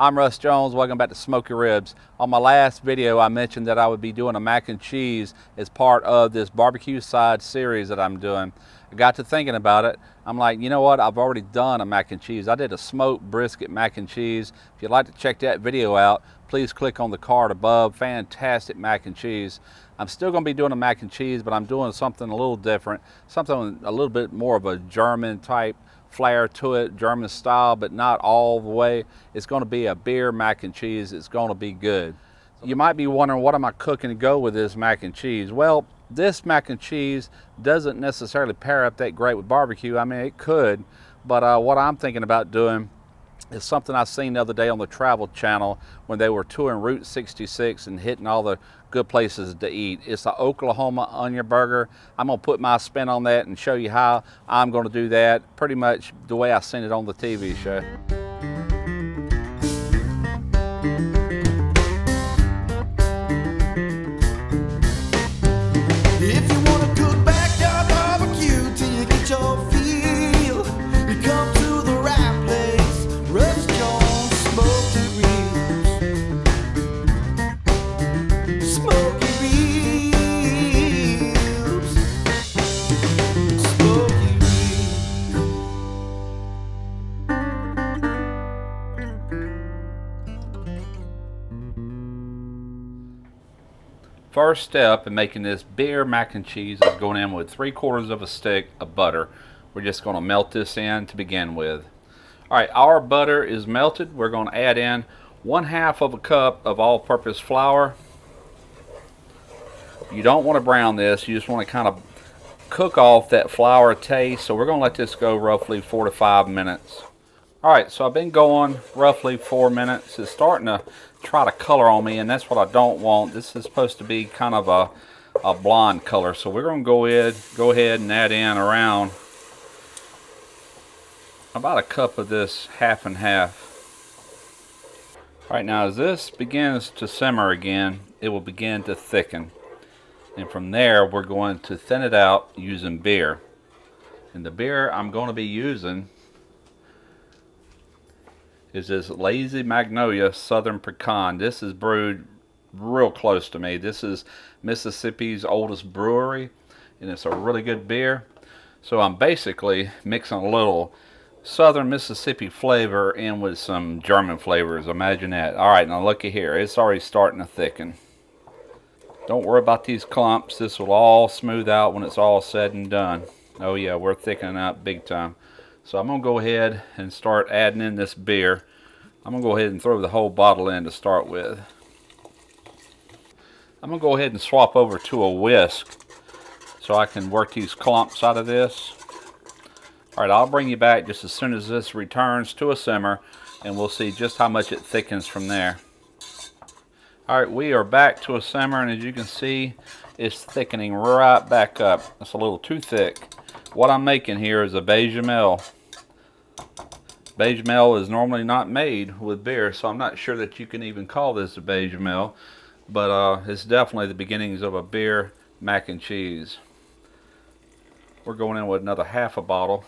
I'm Russ Jones. Welcome back to Smoky Ribs. On my last video, I mentioned that I would be doing a mac and cheese as part of this barbecue side series that I'm doing. I got to thinking about it. I'm like, you know what? I've already done a mac and cheese. I did a smoked brisket mac and cheese. If you'd like to check that video out, please click on the card above. Fantastic mac and cheese. I'm still going to be doing a mac and cheese, but I'm doing something a little different, something a little bit more of a German type flair to it, German style, but not all the way. It's going to be a beer mac and cheese. It's going to be good. You might be wondering, what am I cooking to go with this mac and cheese? Well, this mac and cheese doesn't necessarily pair up that great with barbecue. I mean, it could, but what I'm thinking about doing is something I seen the other day on the Travel Channel when they were touring Route 66 and hitting all the good places to eat. It's the Oklahoma onion burger. I'm gonna put my spin on that and show you how I'm gonna do that, pretty much the way I seen it on the TV show. If you wanna cook backyard barbecue till you get your feel, you come to the right place. Russ Jones Smoky Ribs. Smoky Ribs. Smoky First step in making this beer mac and cheese is going in with 3/4 of a stick of butter. We're just going to melt this in to begin with. Alright, our butter is melted. We're going to add in 1/2 of a cup of all-purpose flour. You don't want to brown this. You just want to kind of cook off that flour taste. So we're going to let this go roughly 4 to 5 minutes. Alright, so I've been going roughly 4 minutes. It's starting to try to color on me, and that's what I don't want. This is supposed to be kind of a blonde color. So we're going to go ahead and add in around about a cup of this half and half. Alright, now as this begins to simmer again, it will begin to thicken. And from there, we're going to thin it out using beer. And the beer I'm going to be using is this Lazy Magnolia Southern Pecan. This is brewed real close to me. This is Mississippi's oldest brewery, and it's a really good beer. So I'm basically mixing a little Southern Mississippi flavor in with some German flavors. Imagine that. Alright, now looky here. It's already starting to thicken. Don't worry about these clumps. This will all smooth out when it's all said and done. Oh yeah, we're thickening up big time. So I'm going to go ahead and start adding in this beer. I'm going to go ahead and throw the whole bottle in to start with. I'm going to go ahead and swap over to a whisk so I can work these clumps out of this. Alright, I'll bring you back just as soon as this returns to a simmer, and we'll see just how much it thickens from there. Alright, we are back to a simmer, and as you can see, it's thickening right back up. It's a little too thick. What I'm making here is a bechamel. Bechamel is normally not made with beer, so I'm not sure that you can even call this a bechamel, but it's definitely the beginnings of a beer mac and cheese. We're going in with another half a bottle.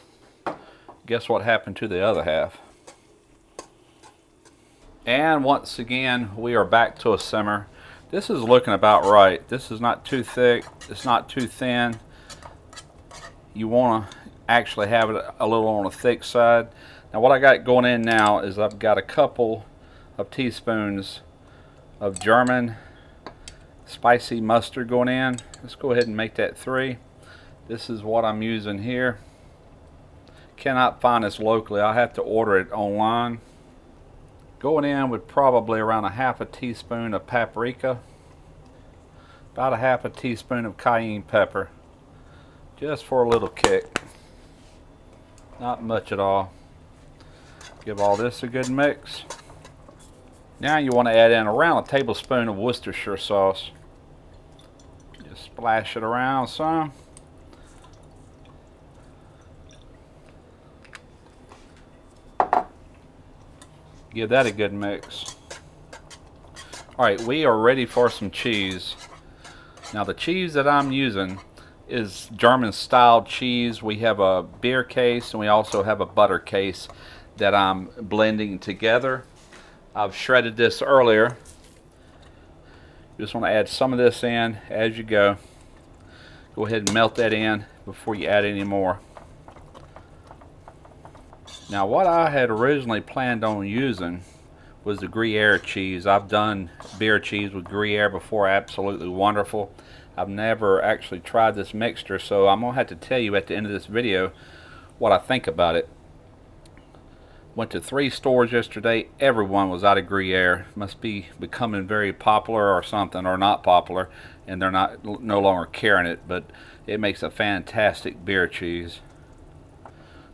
Guess what happened to the other half? And once again, we are back to a simmer. This is looking about right. This is not too thick. It's not too thin. You want to actually have it a little on the thick side. Now what I got going in now is I've got a couple of teaspoons of German spicy mustard going in. Let's go ahead and make that 3. This is what I'm using here. Cannot find this locally. I'll have to order it online. Going in with probably around a 1/2 teaspoon of paprika. About a 1/2 teaspoon of cayenne pepper. Just for a little kick. Not much at all. Give all this a good mix. Now you want to add in around a tablespoon of Worcestershire sauce. Just splash it around some. Give that a good mix. Alright, we are ready for some cheese. Now the cheese that I'm using is German style cheese. We have a beer case and we also have a butter case that I'm blending together. I've shredded this earlier. You just want to add some of this in as you go. Go ahead and melt that in before you add any more. Now what I had originally planned on using was the Gruyere cheese. I've done beer cheese with Gruyere before, absolutely wonderful. I've never actually tried this mixture, so I'm gonna have to tell you at the end of this video what I think about it. Went to 3 stores yesterday, everyone was out of Gruyere. Must be becoming very popular or something, or not popular, and they're no longer carrying it, but it makes a fantastic beer cheese.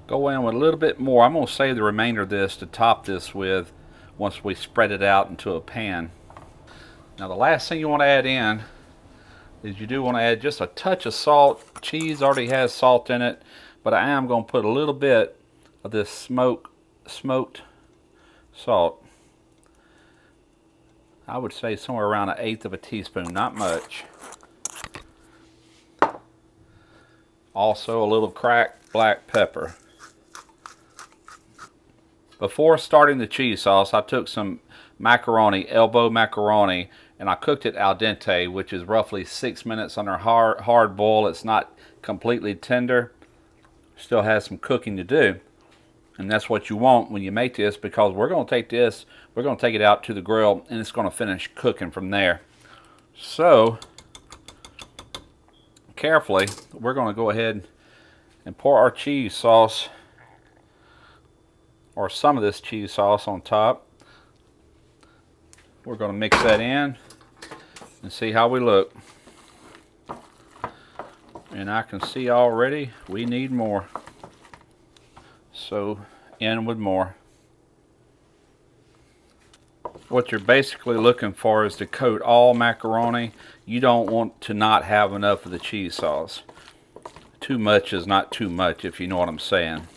Go in with a little bit more. I'm going to save the remainder of this to top this with once we spread it out into a pan. Now the last thing you want to add in is you do want to add just a touch of salt. Cheese already has salt in it, but I am going to put a little bit of this smoked salt. I would say somewhere around 1/8 of a teaspoon, not much. Also a little cracked black pepper. Before starting the cheese sauce, I took some macaroni, elbow macaroni, and I cooked it al dente, which is roughly 6 minutes under hard boil. It's not completely tender, still has some cooking to do. And that's what you want when you make this, because we're going to take it out to the grill, and it's going to finish cooking from there. So carefully, we're going to go ahead and pour our cheese sauce, or some of this cheese sauce, on top. We're going to mix that in and see how we look. And I can see already we need more. So in with more. What you're basically looking for is to coat all macaroni. You don't want to not have enough of the cheese sauce. Too much is not too much, if you know what I'm saying.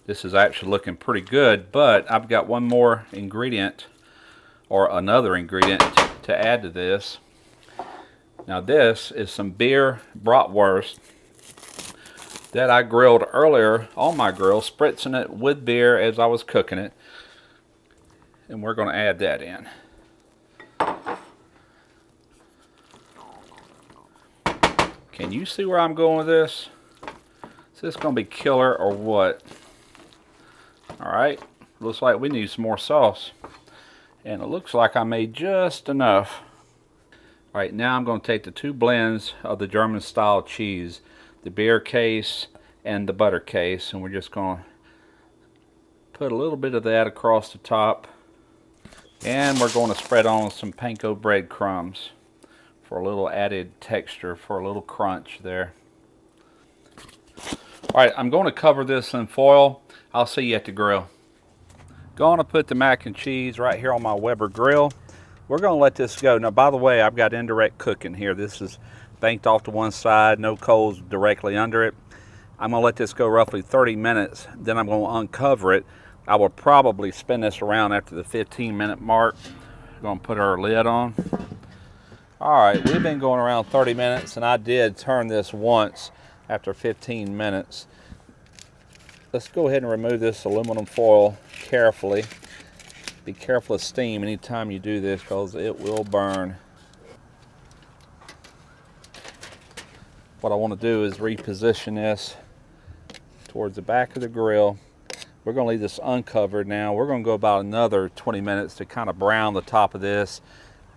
This is actually looking pretty good, but I've got one more ingredient, or another ingredient, to add to this. Now this is some beer bratwurst that I grilled earlier on my grill, spritzing it with beer as I was cooking it. And we're going to add that in. Can you see where I'm going with this? Is this going to be killer or what? Alright, looks like we need some more sauce. And it looks like I made just enough. Alright, now I'm going to take the 2 blends of the German style cheese, the beer case and the butter case, and we're just going to put a little bit of that across the top. And we're going to spread on some panko breadcrumbs for a little added texture, for a little crunch there. Alright, I'm going to cover this in foil. I'll see you at the grill. Going to put the mac and cheese right here on my Weber grill. We're going to let this go. Now, by the way, I've got indirect cooking here. This is banked off to one side, no coals directly under it. I'm going to let this go roughly 30 minutes. Then I'm going to uncover it. I will probably spin this around after the 15-minute mark. We're going to put our lid on. All right, we've been going around 30 minutes, and I did turn this once after 15 minutes. Let's go ahead and remove this aluminum foil carefully. Be careful of steam anytime you do this, because it will burn. What I want to do is reposition this towards the back of the grill. We're going to leave this uncovered now. We're going to go about another 20 minutes to kind of brown the top of this.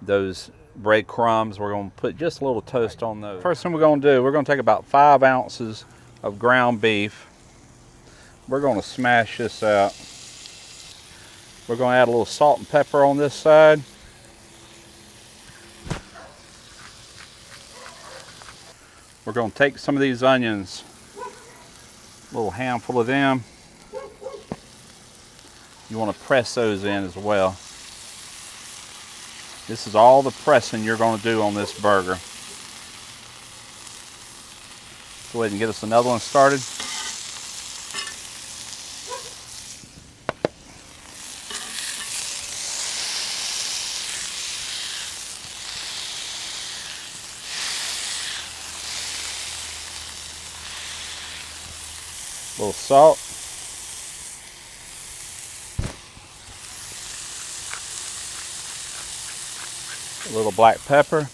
Those breadcrumbs, we're going to put just a little toast on those. First thing we're going to do, we're going to take about 5 ounces of ground beef. We're going to smash this out. We're going to add a little salt and pepper on this side. We're going to take some of these onions, a little handful of them. You want to press those in as well. This is all the pressing you're going to do on this burger. Go ahead and get us another one started. A little salt. A little black pepper.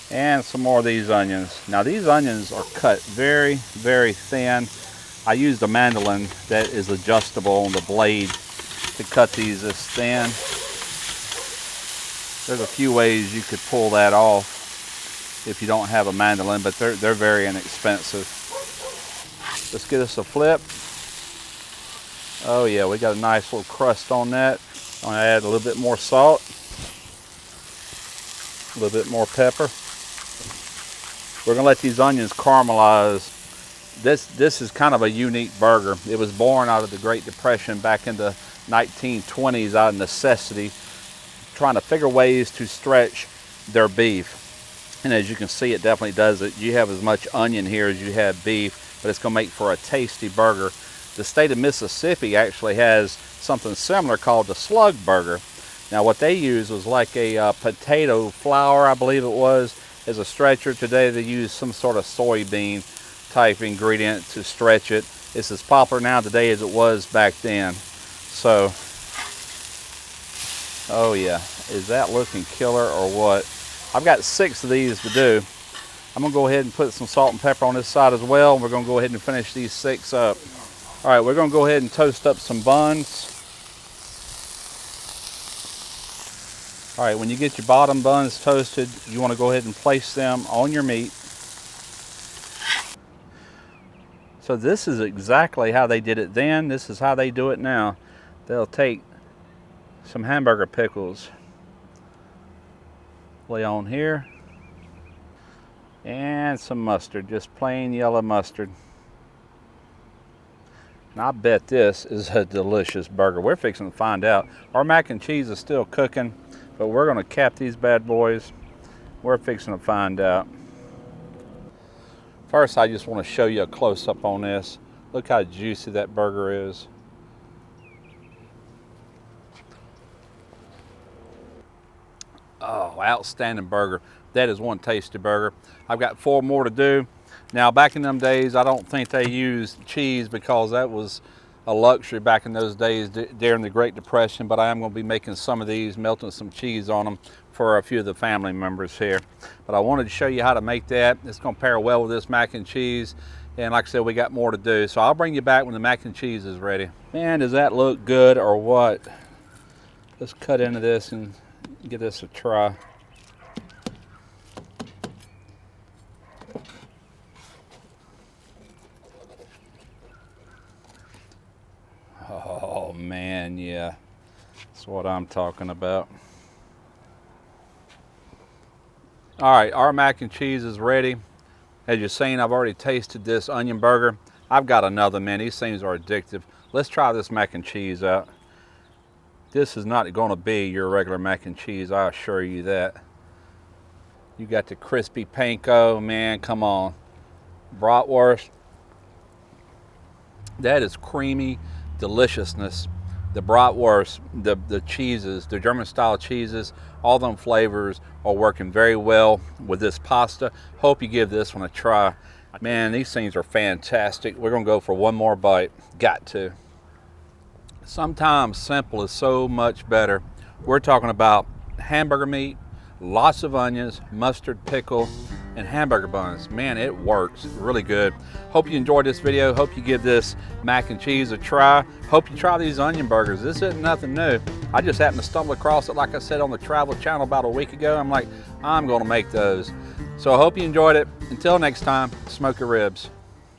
And some more of these onions. Now these onions are cut very, very thin. I used a mandolin that is adjustable on the blade to cut these this thin. There's a few ways you could pull that off if you don't have a mandolin, but they're very inexpensive. Let's give this a flip. Oh yeah, we got a nice little crust on that. I'm gonna add a little bit more salt, a little bit more pepper. We're gonna let these onions caramelize. This is kind of a unique burger. It was born out of the Great Depression back in the 1920s out of necessity, trying to figure ways to stretch their beef. And as you can see, it definitely does it. You have as much onion here as you have beef, but it's gonna make for a tasty burger. The state of Mississippi actually has something similar called the slug burger. Now what they use was like a potato flour, I believe it was, as a stretcher. Today they use some sort of soybean type ingredient to stretch it. It's as popular now today as it was back then. So, oh yeah, is that looking killer or what? I've got 6 of these to do. I'm gonna go ahead and put some salt and pepper on this side as well. We're gonna go ahead and finish these 6 up. All right, we're gonna go ahead and toast up some buns. All right, when you get your bottom buns toasted, you wanna go ahead and place them on your meat. So this is exactly how they did it then. This is how they do it now. They'll take some hamburger pickles, lay on here, and some mustard, just plain yellow mustard. And I bet this is a delicious burger. We're fixing to find out. Our mac and cheese is still cooking, but we're gonna cap these bad boys. We're fixing to find out. First, I just want to show you a close-up on this. Look how juicy that burger is. Oh, outstanding burger. That is one tasty burger. I've got 4 more to do. Now, back in them days, I don't think they used cheese because that was a luxury back in those days during the Great Depression, but I am going to be making some of these, melting some cheese on them for a few of the family members here. But I wanted to show you how to make that. It's going to pair well with this mac and cheese. And like I said, we got more to do. So I'll bring you back when the mac and cheese is ready. Man, does that look good or what? Let's cut into this and give this a try. Oh man, yeah, that's what I'm talking about. All right, our mac and cheese is ready. As you're seeing, I've already tasted this onion burger. I've got another, man. These things are addictive. Let's try this mac and cheese out. This is not going to be your regular mac and cheese, I assure you that. You got the crispy panko, man, come on. Bratwurst. That is creamy deliciousness. The bratwurst, the cheeses, the German style cheeses, all them flavors are working very well with this pasta. Hope you give this one a try. Man, these things are fantastic. We're gonna go for one more bite. Got to. Sometimes simple is so much better. We're talking about hamburger meat, lots of onions, mustard, pickle, and hamburger buns. Man, it works really good. Hope you enjoyed this video. Hope you give this mac and cheese a try. Hope you try these onion burgers. This isn't nothing new. I just happened to stumble across it, like I said, on the travel channel about a week ago. I'm like, I'm gonna make those. So I hope you enjoyed it. Until next time, smoke your ribs.